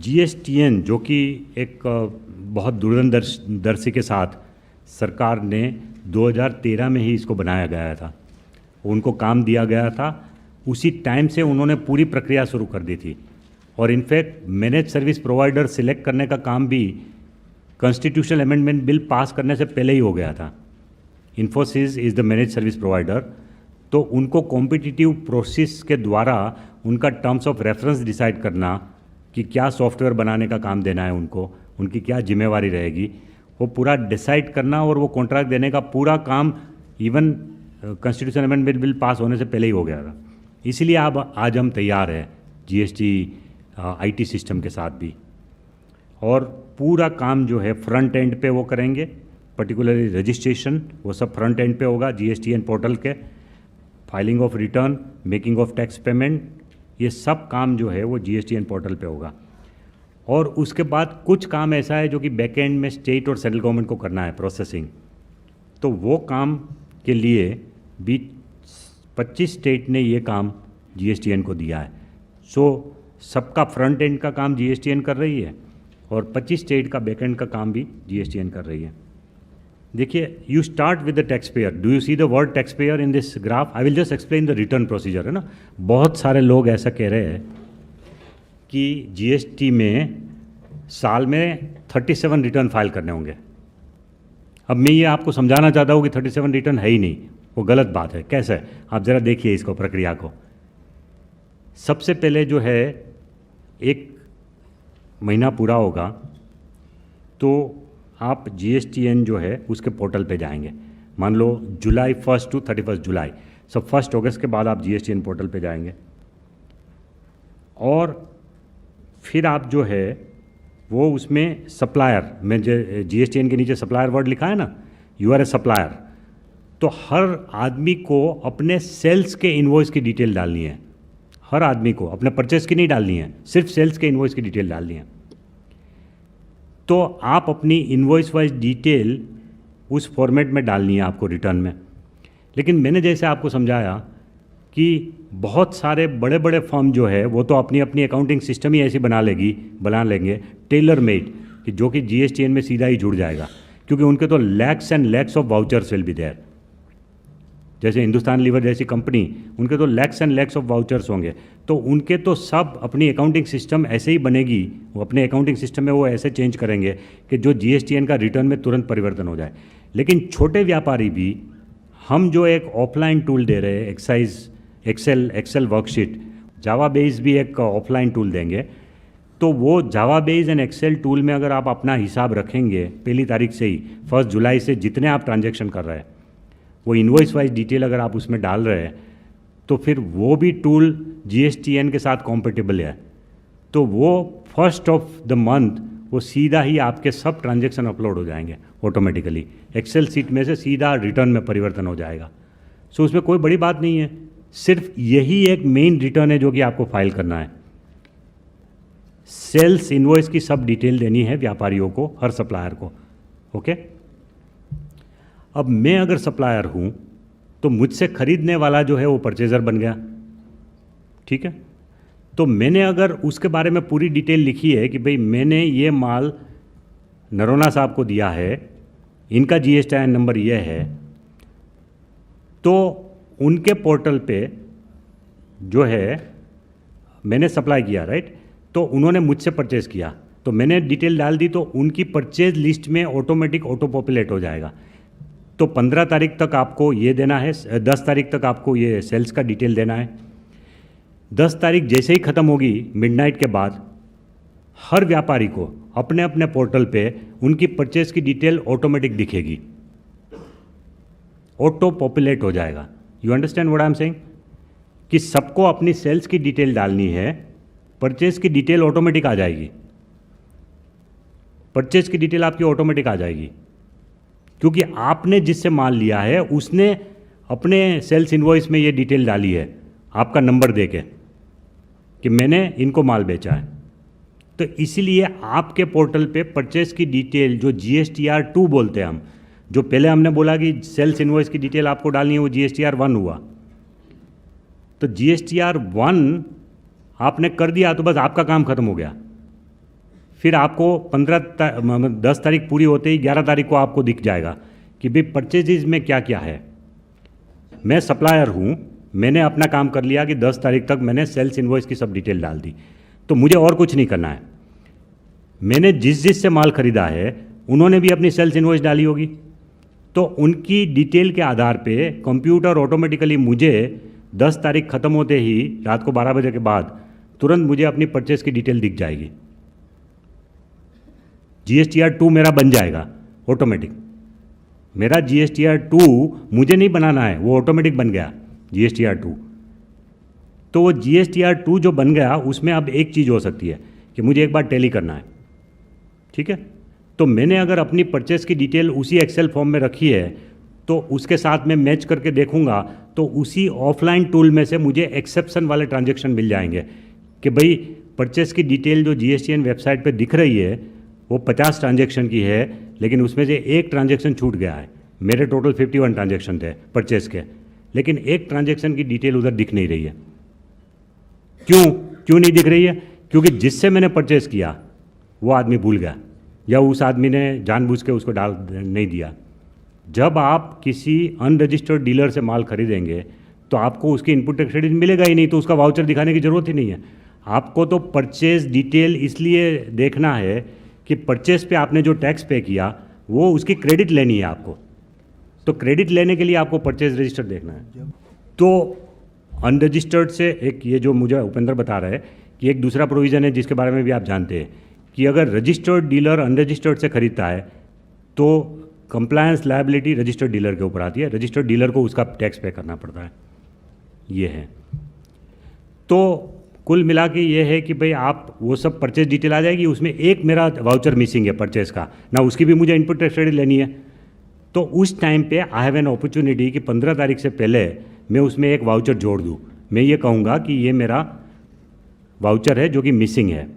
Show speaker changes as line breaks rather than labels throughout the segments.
GSTN जो कि एक बहुत दूरदर्शी के साथ सरकार ने 2013 में ही इसको बनाया गया था, उनको काम दिया गया था, उसी टाइम से उन्होंने पूरी प्रक्रिया शुरू कर दी थी। और in fact manage service provider select करने का काम भी कॉन्स्टिट्यूशनल अमेंडमेंट बिल पास करने से पहले ही हो गया था। Infosys is the manage service provider, तो उनको कॉम्पिटिटिव प्रोसेस के द्वारा उनका टर्म्स ऑफ रेफरेंस डिसाइड करना कि क्या सॉफ्टवेयर बनाने का काम देना है उनको, उनकी क्या जिम्मेवारी रहेगी, वो पूरा डिसाइड करना और वो कॉन्ट्रैक्ट देने का पूरा काम even constitution amendment bill pass होने से पहले ही हो गया था। इसीलिए अब आज हम तैयार हैं जीएसटी आईटी सिस्टम के साथ भी, और पूरा काम जो है फ्रंट एंड पे वो करेंगे, पर्टिकुलरली रजिस्ट्रेशन वो सब फ्रंट एंड पे होगा जीएसटीएन पोर्टल के, filing of return, making of tax payment, ये सब काम जो है वो जीएसटीएन पोर्टल पे होगा। और उसके बाद कुछ काम ऐसा है जो कि बैक एंड में स्टेट और सेंट्रल गवर्नमेंट को करना है, प्रोसेसिंग, तो वो काम के लिए भी 25 स्टेट ने ये काम जीएसटीएन को दिया है। सो सबका फ्रंट एंड का काम जीएसटीएन कर रही है और 25 स्टेट का बैक एंड का काम भी जीएसटीएन कर रही है। देखिए, you start with the tax payer. Do you see the word tax payer in this graph? I will just explain the return procedure, है ना। बहुत सारे लोग ऐसा कह रहे हैं कि जीएसटी में साल में 37 रिटर्न फाइल करने होंगे। अब मैं ये आपको समझाना चाहता हूँ कि 37 रिटर्न है ही नहीं, वो गलत बात है। कैसे? आप ज़रा देखिए इसको, प्रक्रिया को। सबसे पहले जो है 1 महीना पूरा होगा तो आप जीएसटीएन जो है उसके पोर्टल पे जाएंगे। मान लो जुलाई 1 to 31 जुलाई, सब 1 अगस्त के बाद आप जीएसटीएन पोर्टल पे जाएंगे और फिर आप जो है वो उसमें सप्लायर में जीएसटीएन के नीचे सप्लायर वर्ड लिखा है ना, यू आर ए सप्लायर, तो हर आदमी को अपने सेल्स के इनवॉइस की डिटेल डालनी है। हर आदमी को अपने परचेस की नहीं डालनी है, सिर्फ सेल्स के इनवॉइस की डिटेल डालनी है। तो आप अपनी इनवॉइस वाइज डिटेल उस फॉर्मेट में डालनी है आपको रिटर्न में। लेकिन मैंने जैसे आपको समझाया कि बहुत सारे बड़े बड़े फर्म जो है वो तो अपनी अपनी अकाउंटिंग सिस्टम ही ऐसी बना लेंगे टेलर मेड, कि जो कि जीएसटीएन में सीधा ही जुड़ जाएगा, क्योंकि उनके तो lakhs and lakhs of vouchers will be there. जैसे हिंदुस्तान लीवर जैसी कंपनी, उनके तो lakhs and lakhs of vouchers होंगे, तो उनके तो सब अपनी अकाउंटिंग सिस्टम ऐसे ही बनेगी, वो अपने अकाउंटिंग सिस्टम में वो ऐसे चेंज करेंगे कि जो जीएसटीएन का रिटर्न में तुरंत परिवर्तन हो जाए। लेकिन छोटे व्यापारी भी, हम जो एक ऑफलाइन टूल दे रहे हैं, एक्सेल वर्कशीट, जावा बेस भी एक ऑफलाइन टूल देंगे, तो वो जावा बेस एंड एक्सेल टूल में अगर आप अपना हिसाब रखेंगे 1 तारीख से ही, 1 जुलाई से जितने आप ट्रांजैक्शन कर रहे हैं, वो इनवॉइस वाइज डिटेल अगर आप उसमें डाल रहे हैं, तो फिर वो भी टूल जीएसटीएन के साथ कॉम्पेटेबल है। तो वो 1 ऑफ द मंथ वो सीधा ही आपके सब ट्रांजैक्शन अपलोड हो जाएंगे ऑटोमेटिकली, एक्सेल सीट में से सीधा रिटर्न में परिवर्तन हो जाएगा। सो उसमें कोई बड़ी बात नहीं है, सिर्फ यही एक मेन रिटर्न है जो कि आपको फाइल करना है। सेल्स इनवॉइस की सब डिटेल देनी है व्यापारियों को, हर सप्लायर को। ओके, अब मैं अगर सप्लायर हूं तो मुझसे खरीदने वाला जो है वो परचेजर बन गया, ठीक है। तो मैंने अगर उसके बारे में पूरी डिटेल लिखी है कि भाई मैंने ये माल नरोना साहब को दिया है, इनका जीएसटीआईएन नंबर ये है, तो उनके पोर्टल पे जो है मैंने सप्लाई किया, राइट, तो उन्होंने मुझसे परचेज़ किया, तो मैंने डिटेल डाल दी, तो उनकी परचेज लिस्ट में ऑटोमेटिक ऑटो पॉपुलेट हो जाएगा। तो 15 तारीख तक आपको ये देना है, 10 तारीख तक आपको ये सेल्स का डिटेल देना है। 10 तारीख जैसे ही ख़त्म होगी मिडनाइट के बाद, हर व्यापारी को अपने अपने पोर्टल पे उनकी परचेज की डिटेल ऑटोमेटिक दिखेगी, ऑटो पॉपुलेट हो जाएगा। You understand what I am saying? कि सबको अपनी सेल्स की डिटेल डालनी है, परचेज की डिटेल ऑटोमेटिक आ जाएगी, परचेज की डिटेल आपकी ऑटोमेटिक आ जाएगी, क्योंकि आपने जिससे माल लिया है उसने अपने सेल्स इनवॉइस में ये डिटेल डाली है आपका नंबर देके कि मैंने इनको माल बेचा है। तो इसीलिए आपके पोर्टल पे परचेज की डिटेल जो GSTR2 बोलते हैं हम, जो पहले हमने बोला कि सेल्स इनवॉइस की डिटेल आपको डालनी है, वो GSTR1 हुआ। तो GSTR1 आपने कर दिया तो बस आपका काम खत्म हो गया। फिर आपको 10 तारीख पूरी होते ही 11 तारीख को आपको दिख जाएगा कि भाई परचेजेज में क्या क्या है। मैं सप्लायर हूँ, मैंने अपना काम कर लिया कि 10 तारीख तक मैंने सेल्स इनवॉइस की सब डिटेल डाल दी, तो मुझे और कुछ नहीं करना है। मैंने जिस से माल खरीदा है उन्होंने भी अपनी सेल्स इनवॉइस डाली होगी, तो उनकी डिटेल के आधार पे कंप्यूटर ऑटोमेटिकली मुझे 10 तारीख ख़त्म होते ही रात को 12 बजे के बाद तुरंत मुझे अपनी परचेस की डिटेल दिख जाएगी। GSTR 2 मेरा बन जाएगा ऑटोमेटिक। मेरा GSTR 2 मुझे नहीं बनाना है, वो ऑटोमेटिक बन गया GSTR 2। तो वो GSTR 2 जो बन गया उसमें अब एक चीज़ हो सकती है कि मुझे एक बार टैली करना है, ठीक है। तो मैंने अगर अपनी परचेस की डिटेल उसी एक्सेल फॉर्म में रखी है तो उसके साथ में मैच करके देखूंगा तो उसी ऑफलाइन टूल में से मुझे एक्सेप्शन वाले ट्रांजैक्शन मिल जाएंगे कि भाई परचेस की डिटेल जो GSTN वेबसाइट पे दिख रही है वो 50 ट्रांजैक्शन की है, लेकिन उसमें से एक ट्रांजैक्शन छूट गया है। मेरे टोटल 51 ट्रांजैक्शन थे परचेस के, लेकिन एक ट्रांजैक्शन की डिटेल उधर दिख नहीं रही है। क्यों नहीं दिख रही है? क्योंकि जिससे मैंने परचेस किया वो आदमी भूल गया या उस आदमी ने जानबूझ के उसको डाल नहीं दिया। जब आप किसी अनरजिस्टर्ड डीलर से माल खरीदेंगे तो आपको उसकी इनपुट टैक्स क्रेडिट मिलेगा ही नहीं, तो उसका वाउचर दिखाने की ज़रूरत ही नहीं है। आपको तो परचेज डिटेल इसलिए देखना है कि परचेस पे आपने जो टैक्स पे किया वो उसकी क्रेडिट लेनी है आपको, तो क्रेडिट लेने के लिए आपको परचेज रजिस्टर देखना है। तो अनरजिस्टर्ड से एक ये जो मुझे उपेंद्र बता रहा है कि एक दूसरा प्रोविज़न है जिसके बारे में भी आप जानते हैं कि अगर रजिस्टर्ड डीलर अनरजिस्टर्ड से खरीदता है तो कंप्लायंस लायबिलिटी रजिस्टर्ड डीलर के ऊपर आती है, रजिस्टर्ड डीलर को उसका टैक्स पे करना पड़ता है। ये है। तो कुल मिला के ये है कि भाई आप वो सब परचेज डिटेल आ जाएगी, उसमें एक मेरा वाउचर मिसिंग है परचेज का ना, उसकी भी मुझे इनपुट टैक्स क्रेडिट लेनी है। तो उस टाइम पे आई हैव एन अपॉर्चुनिटी कि 15 तारीख से पहले मैं उसमें एक वाउचर जोड़ दूँ। मैं ये कहूँगा कि ये मेरा वाउचर है जो कि मिसिंग है।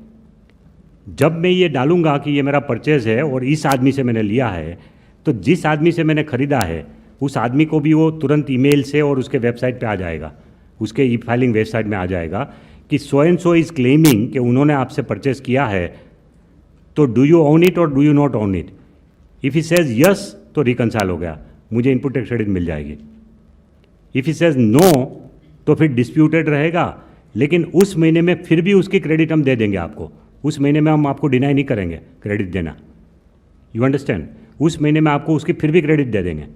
जब मैं ये डालूंगा कि ये मेरा परचेज है और इस आदमी से मैंने लिया है, तो जिस आदमी से मैंने ख़रीदा है उस आदमी को भी वो तुरंत ईमेल से और उसके वेबसाइट पे आ जाएगा, उसके ई फाइलिंग वेबसाइट में आ जाएगा कि so and so is claiming कि उन्होंने आपसे परचेज किया है, तो डू यू ओन इट और do you not own it. If he says yes तो रिकंसाइल हो गया, मुझे इनपुट टैक्स क्रेडिट मिल जाएगी। इफ़ ही सेज नो तो फिर डिस्प्यूटेड रहेगा, लेकिन उस महीने में फिर भी उसकी क्रेडिट हम दे देंगे आपको। उस महीने में हम आपको डिनाई नहीं करेंगे क्रेडिट देना, यू अंडरस्टैंड। उस महीने में आपको उसकी फिर भी क्रेडिट दे देंगे,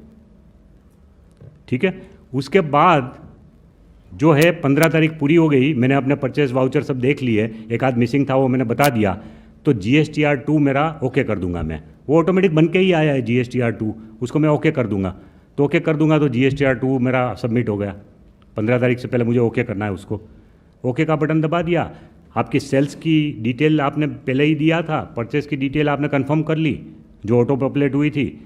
ठीक है। उसके बाद जो है 15 तारीख पूरी हो गई, मैंने अपने परचेज वाउचर सब देख लिए, एक आध मिसिंग था वो मैंने बता दिया, तो GSTR 2 मेरा ओके कर दूंगा मैं। वो ऑटोमेटिक बन के ही आया है GSTR 2, उसको मैं ओके कर दूंगा। तो ओके कर दूंगा तो GSTR 2 मेरा सबमिट हो गया। 15 तारीख से पहले मुझे ओके करना है उसको। ओके का बटन दबा दिया, आपकी सेल्स की डिटेल आपने पहले ही दिया था, परचेस की डिटेल आपने कंफर्म कर ली जो ऑटो पॉपुलेट हुई थी।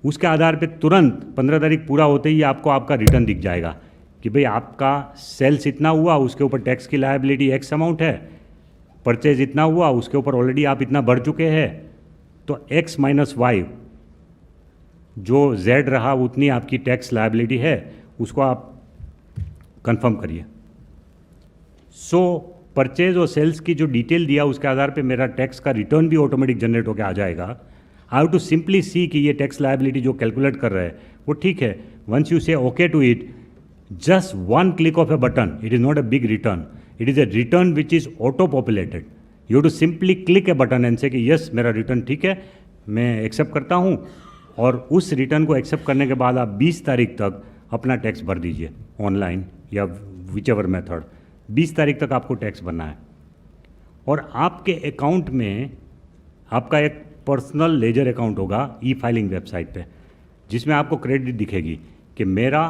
उसके आधार पे तुरंत 15 तारीख पूरा होते ही आपको आपका रिटर्न दिख जाएगा कि भाई आपका सेल्स इतना हुआ, उसके ऊपर टैक्स की लायबिलिटी एक्स अमाउंट है, परचेज इतना हुआ, उसके ऊपर ऑलरेडी आप इतना भर चुके हैं, तो एक्स माइनस वाई जो जेड रहा उतनी आपकी टैक्स लायबिलिटी है, उसको आप कंफर्म करिए। सो परचेज और सेल्स की जो डिटेल दिया उसके आधार पे मेरा टैक्स का रिटर्न भी ऑटोमेटिक जनरेट होकर आ जाएगा। आई हैव टू सिंपली सी कि ये टैक्स लायबिलिटी जो कैलकुलेट कर रहा है वो ठीक है। Once you say okay to it, just one click of a button, it is not a big return, it is a return which is auto populated. You have to simply click a button and say कि yes मेरा return ठीक है, मैं accept करता हूँ, और उस return को एक्सेप्ट करने के बाद आप 20 तारीख तक अपना टैक्स भर दीजिए ऑनलाइन या विच एवर मेथड। 20 तारीख तक आपको टैक्स भरना है, और आपके अकाउंट में आपका एक पर्सनल लेजर अकाउंट होगा ई फाइलिंग वेबसाइट पे, जिसमें आपको क्रेडिट दिखेगी कि मेरा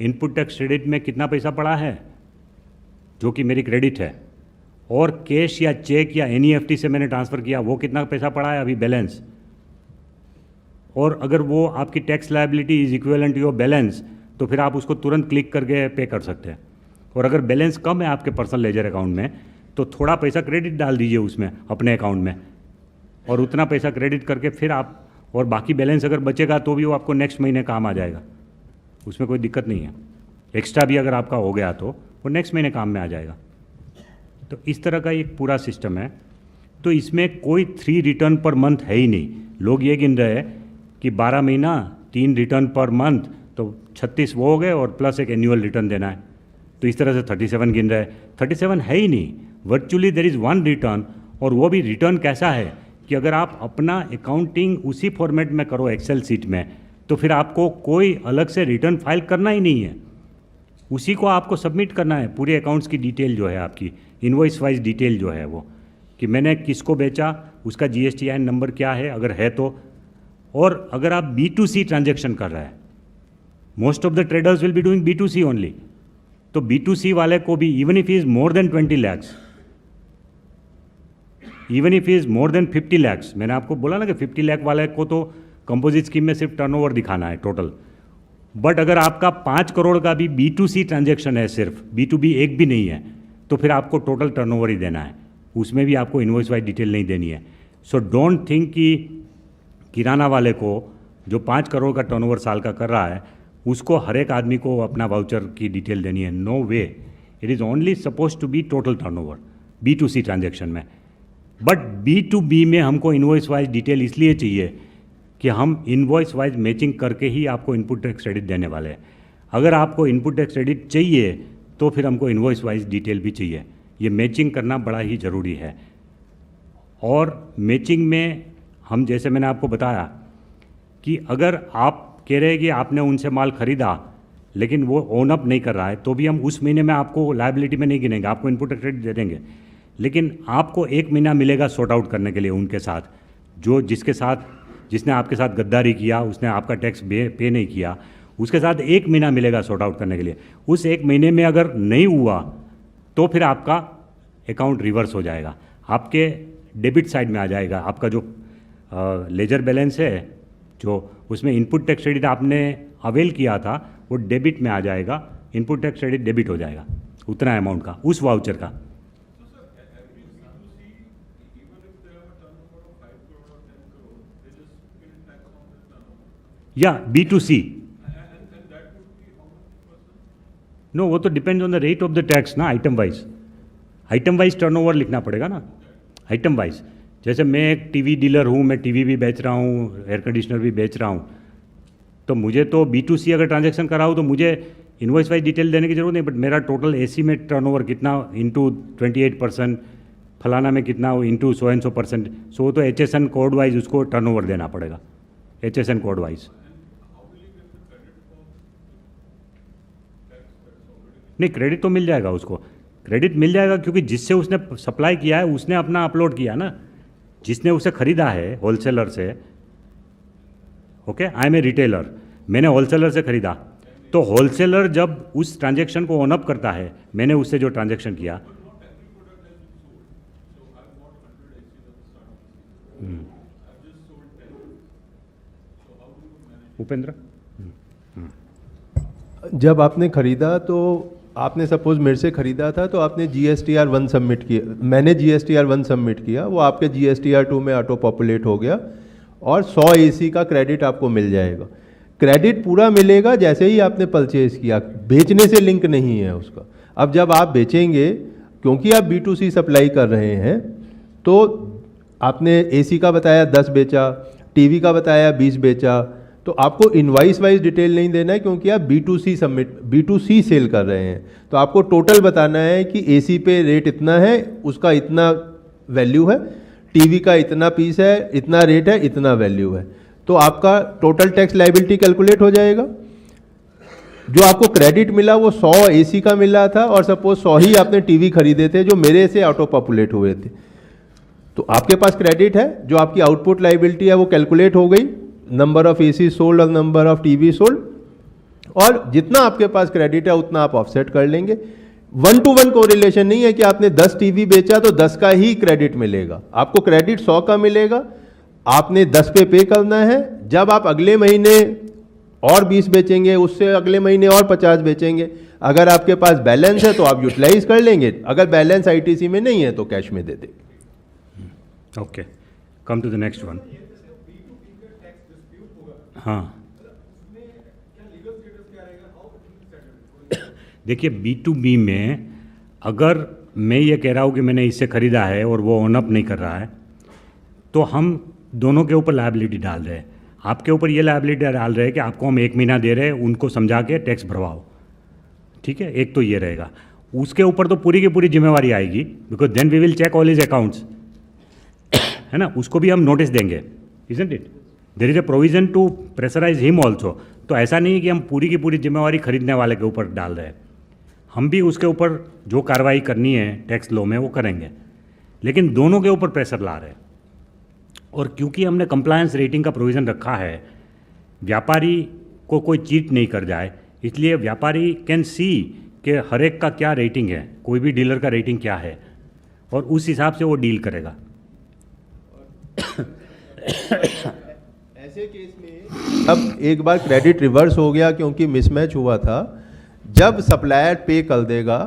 इनपुट टैक्स क्रेडिट में कितना पैसा पड़ा है जो कि मेरी क्रेडिट है, और कैश या चेक या NEFT से मैंने ट्रांसफ़र किया वो कितना पैसा पड़ा है अभी बैलेंस। और अगर वो आपकी tax liability is equivalent to your balance तो फिर आप उसको तुरंत क्लिक करके पे कर सकते हैं। और अगर बैलेंस कम है आपके पर्सनल लेजर अकाउंट में तो थोड़ा पैसा क्रेडिट डाल दीजिए उसमें अपने अकाउंट में, और उतना पैसा क्रेडिट करके फिर आप, और बाकी बैलेंस अगर बचेगा तो भी वो आपको नेक्स्ट महीने काम आ जाएगा, उसमें कोई दिक्कत नहीं है। एक्स्ट्रा भी अगर आपका हो गया तो वो नेक्स्ट महीने काम में आ जाएगा। तो इस तरह का एक पूरा सिस्टम है। तो इसमें कोई 3 रिटर्न पर मंथ है ही नहीं। लोग ये गिन रहे हैं कि 12 महीना 3 रिटर्न पर मंथ, तो 36 वो हो गए और प्लस एक एनुअल रिटर्न देना है, तो इस तरह से 37 गिन रहे हैं। 37 है ही नहीं, वर्चुअली देर इज़ 1 रिटर्न, और वो भी रिटर्न कैसा है कि अगर आप अपना अकाउंटिंग उसी फॉर्मेट में करो एक्सेल सीट में, तो फिर आपको कोई अलग से रिटर्न फाइल करना ही नहीं है, उसी को आपको सबमिट करना है। पूरे अकाउंट्स की डिटेल जो है आपकी, इनवॉइस वाइज डिटेल जो है वो, कि मैंने किसको बेचा, उसका GSTIN नंबर क्या है अगर है तो। और अगर आप B2C ट्रांजेक्शन कर रहा है, most of the traders will be doing B2C only, तो B2C वाले को भी even if is more than 20 lakhs, even if is more than 50 lakhs, मैंने आपको बोला ना कि 50 लाख वाले को तो कंपोजिट स्कीम में सिर्फ टर्नओवर दिखाना है टोटल, बट अगर आपका 5 करोड़ का भी B2C ट्रांजेक्शन है, सिर्फ B2B एक भी नहीं है, तो फिर आपको टोटल टर्नओवर ही देना है, उसमें भी आपको इनवॉइस वाइज डिटेल नहीं देनी है। सो डोंट थिंक कि किराना वाले को जो 5 करोड़ का टर्नओवर साल का कर रहा है, उसको हर एक आदमी को अपना वाउचर की डिटेल देनी है। No way, it is only suppose to be total turnover B2C transaction में। बट B2B में हमको इनवॉइस वाइज डिटेल इसलिए चाहिए कि हम इनवॉइस वाइज मैचिंग करके ही आपको इनपुट टैक्स क्रेडिट देने वाले हैं। अगर आपको इनपुट टैक्स क्रेडिट चाहिए तो फिर हमको इनवॉइस वाइज डिटेल भी चाहिए, ये मैचिंग करना बड़ा ही ज़रूरी है। और मैचिंग में हम, जैसे मैंने आपको बताया कि अगर आप कह रहे हैं कि आपने उनसे माल ख़रीदा लेकिन वो ओन अप नहीं कर रहा है, तो भी हम उस महीने में आपको लायबिलिटी में नहीं गिनेंगे, आपको इनपुट टैक्स क्रेडिट दे देंगे, लेकिन आपको 1 महीना मिलेगा सॉर्ट आउट करने के लिए उनके साथ, जो जिसने आपके साथ गद्दारी किया, उसने आपका टैक्स पे नहीं किया, उसके साथ 1 महीना मिलेगा सॉर्ट आउट करने के लिए। उस 1 महीने में अगर नहीं हुआ तो फिर आपका अकाउंट रिवर्स हो जाएगा, आपके डेबिट साइड में आ जाएगा। आपका जो लेजर बैलेंस है, जो उसमें इनपुट टैक्स क्रेडिट आपने अवेल किया था, वो डेबिट में आ जाएगा, इनपुट टैक्स क्रेडिट डेबिट हो जाएगा उतना अमाउंट का, उस वाउचर का। या B2C, नो, वो तो depends on the rate of the tax ना, आइटम वाइज टर्नओवर लिखना पड़ेगा ना, आइटम वाइज। जैसे मैं एक टीवी डीलर हूँ, मैं टीवी भी बेच रहा हूँ, एयर कंडीशनर भी बेच रहा हूँ, तो मुझे तो B2C अगर ट्रांजैक्शन कराऊँ तो मुझे इनवॉइस वाइज डिटेल देने की जरूरत नहीं, बट मेरा टोटल AC में टर्नओवर कितना इंटू 28%, फलाना में कितना इंटू 100%, सो तो HSN कोड वाइज उसको टर्नओवर देना पड़ेगा, HSN कोड वाइज। नहीं, क्रेडिट तो मिल जाएगा उसको, क्रेडिट मिल जाएगा, क्योंकि जिससे उसने सप्लाई किया है उसने अपना अपलोड किया ना, जिसने उसे खरीदा है होलसेलर से। Okay, I am a retailer, मैंने होलसेलर से खरीदा, तो होलसेलर जब उस ट्रांजैक्शन को ऑन अप करता है, मैंने उससे जो ट्रांजैक्शन किया। उपेंद्र,
जब आपने खरीदा तो आपने सपोज मेरे से खरीदा था, तो आपने GSTR 1 सबमिट किया, मैंने GSTR 1 सबमिट किया, वो आपके GSTR 2 में ऑटो पॉपुलेट हो गया और 100 AC का क्रेडिट आपको मिल जाएगा। क्रेडिट पूरा मिलेगा जैसे ही आपने परचेज किया, बेचने से लिंक नहीं है उसका। अब जब आप बेचेंगे, क्योंकि आप B2C सप्लाई कर रहे हैं, तो आपने AC का बताया 10 बेचा, TV का बताया 20 बेचा, तो आपको इनवाइस वाइज डिटेल नहीं देना है, क्योंकि आप B2C सेल कर रहे हैं। तो आपको टोटल बताना है कि AC पे रेट इतना है, उसका इतना वैल्यू है, TV का इतना पीस है, इतना रेट है, इतना वैल्यू है, तो आपका टोटल टैक्स लायबिलिटी कैलकुलेट हो जाएगा। जो आपको क्रेडिट मिला वो 100 AC का मिला था, और सपोज 100 ही आपने TV खरीदे थे जो मेरे से ऑटो पॉपुलेट हुए थे, तो आपके पास क्रेडिट है, जो आपकी आउटपुट लायबिलिटी है वो कैलकुलेट हो गई, नंबर ऑफ AC सोल्ड और नंबर ऑफ TV सोल्ड, और जितना आपके पास क्रेडिट है उतना आप ऑफसेट कर लेंगे। 1 to 1 कोरिलेशन नहीं है कि आपने 10 TV बेचा तो 10 का ही क्रेडिट मिलेगा, आपको क्रेडिट 100 का मिलेगा, आपने 10 पे करना है। जब आप अगले महीने और 20 बेचेंगे, उससे अगले महीने और 50 बेचेंगे, अगर आपके पास बैलेंस है तो आप यूटिलाइज कर लेंगे, अगर बैलेंस ITC में नहीं है तो कैश में दे देंगे।
Okay, come to the next one. हाँ, देखिए B2B में अगर मैं ये कह रहा हूँ कि मैंने इससे ख़रीदा है और वो ओन अप नहीं कर रहा है, तो हम दोनों के ऊपर लायबिलिटी डाल रहे हैं। आपके ऊपर ये लायबिलिटी डाल रहे हैं कि आपको हम 1 महीना दे रहे हैं, उनको समझा के टैक्स भरवाओ, ठीक है। एक तो ये रहेगा, उसके ऊपर तो पूरी की पूरी जिम्मेवारी आएगी, because then we will check all his accounts, है ना। उसको भी हम नोटिस देंगे, isn't it. There is a provision to pressurise him also. तो ऐसा नहीं है कि हम पूरी की पूरी जिम्मेवारी खरीदने वाले के ऊपर डाल रहे हैं, हम भी उसके ऊपर जो कार्रवाई करनी है टैक्स लॉ में वो करेंगे, लेकिन दोनों के ऊपर प्रेशर ला रहे हैं। और क्योंकि हमने कंप्लायंस रेटिंग का प्रोविज़न रखा है, व्यापारी को कोई चीट नहीं कर जाए, इसलिए व्यापारी कैन सी कि हर एक का क्या रेटिंग है, कोई भी डीलर का रेटिंग क्या है, और उस हिसाब से वो डील करेगा।
ऐसे केस में अब एक बार क्रेडिट रिवर्स हो गया क्योंकि मिसमैच हुआ था, जब सप्लायर पे कर देगा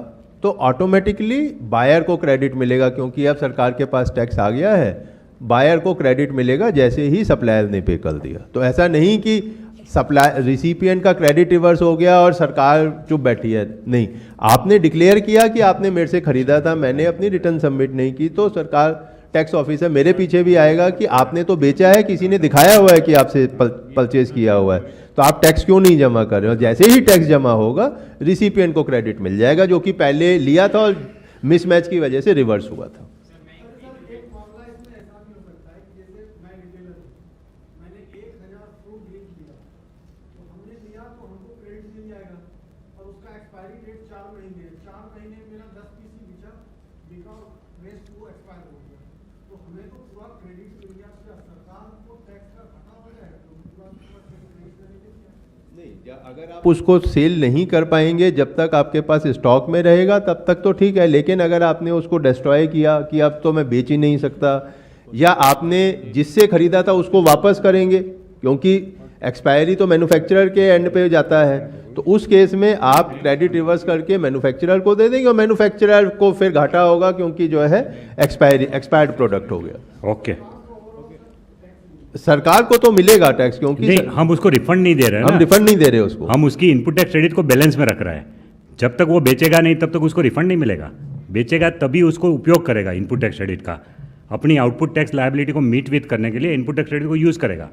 तो ऑटोमेटिकली बायर को क्रेडिट मिलेगा, क्योंकि अब सरकार के पास टैक्स आ गया है, बायर को क्रेडिट मिलेगा जैसे ही सप्लायर ने पे कर दिया। तो ऐसा नहीं कि सप्लाई रिसिपिएंट का क्रेडिट रिवर्स हो गया और सरकार चुप बैठी है, नहीं। आपने डिक्लेयर किया कि आपने मेरे से खरीदा था, मैंने अपनी रिटर्न सबमिट नहीं की, तो सरकार टैक्स ऑफिसर मेरे पीछे भी आएगा कि आपने तो बेचा है, किसी ने दिखाया हुआ है कि आपसे परचेज किया हुआ है, तो आप टैक्स क्यों नहीं जमा कर रहे हो। जैसे ही टैक्स जमा होगा रिसिपिएंट को क्रेडिट मिल जाएगा, जो कि पहले लिया था और मिसमैच की वजह से रिवर्स हुआ था। अगर आप उसको सेल नहीं कर पाएंगे, जब तक आपके पास स्टॉक में रहेगा तब तक तो ठीक है, लेकिन अगर आपने उसको डिस्ट्रॉय किया कि अब तो मैं बेच ही नहीं सकता, या आपने जिससे खरीदा था उसको वापस करेंगे, क्योंकि एक्सपायरी तो मैन्युफैक्चरर के एंड पे जाता है, तो उस केस में आप क्रेडिट रिवर्स करके मैन्युफैक्चरर को दे देंगे और मैन्युफैक्चरर को फिर घाटा होगा, क्योंकि जो है एक्सपायर्ड प्रोडक्ट हो गया।
ओके,
सरकार को तो मिलेगा टैक्स, क्योंकि
नहीं, हम उसको रिफंड नहीं दे रहे हैं,
हम रिफंड नहीं दे रहे उसको,
हम उसकी इनपुट टैक्स क्रेडिट को बैलेंस में रख रहे हैं। जब तक वो बेचेगा नहीं तब तक उसको रिफंड नहीं मिलेगा, बेचेगा तभी उसको उपयोग करेगा इनपुट टैक्स क्रेडिट का, अपनी आउटपुट टैक्स लायबिलिटी को मीट विथ करने के लिए इनपुट टैक्स क्रेडिट को यूज़ करेगा।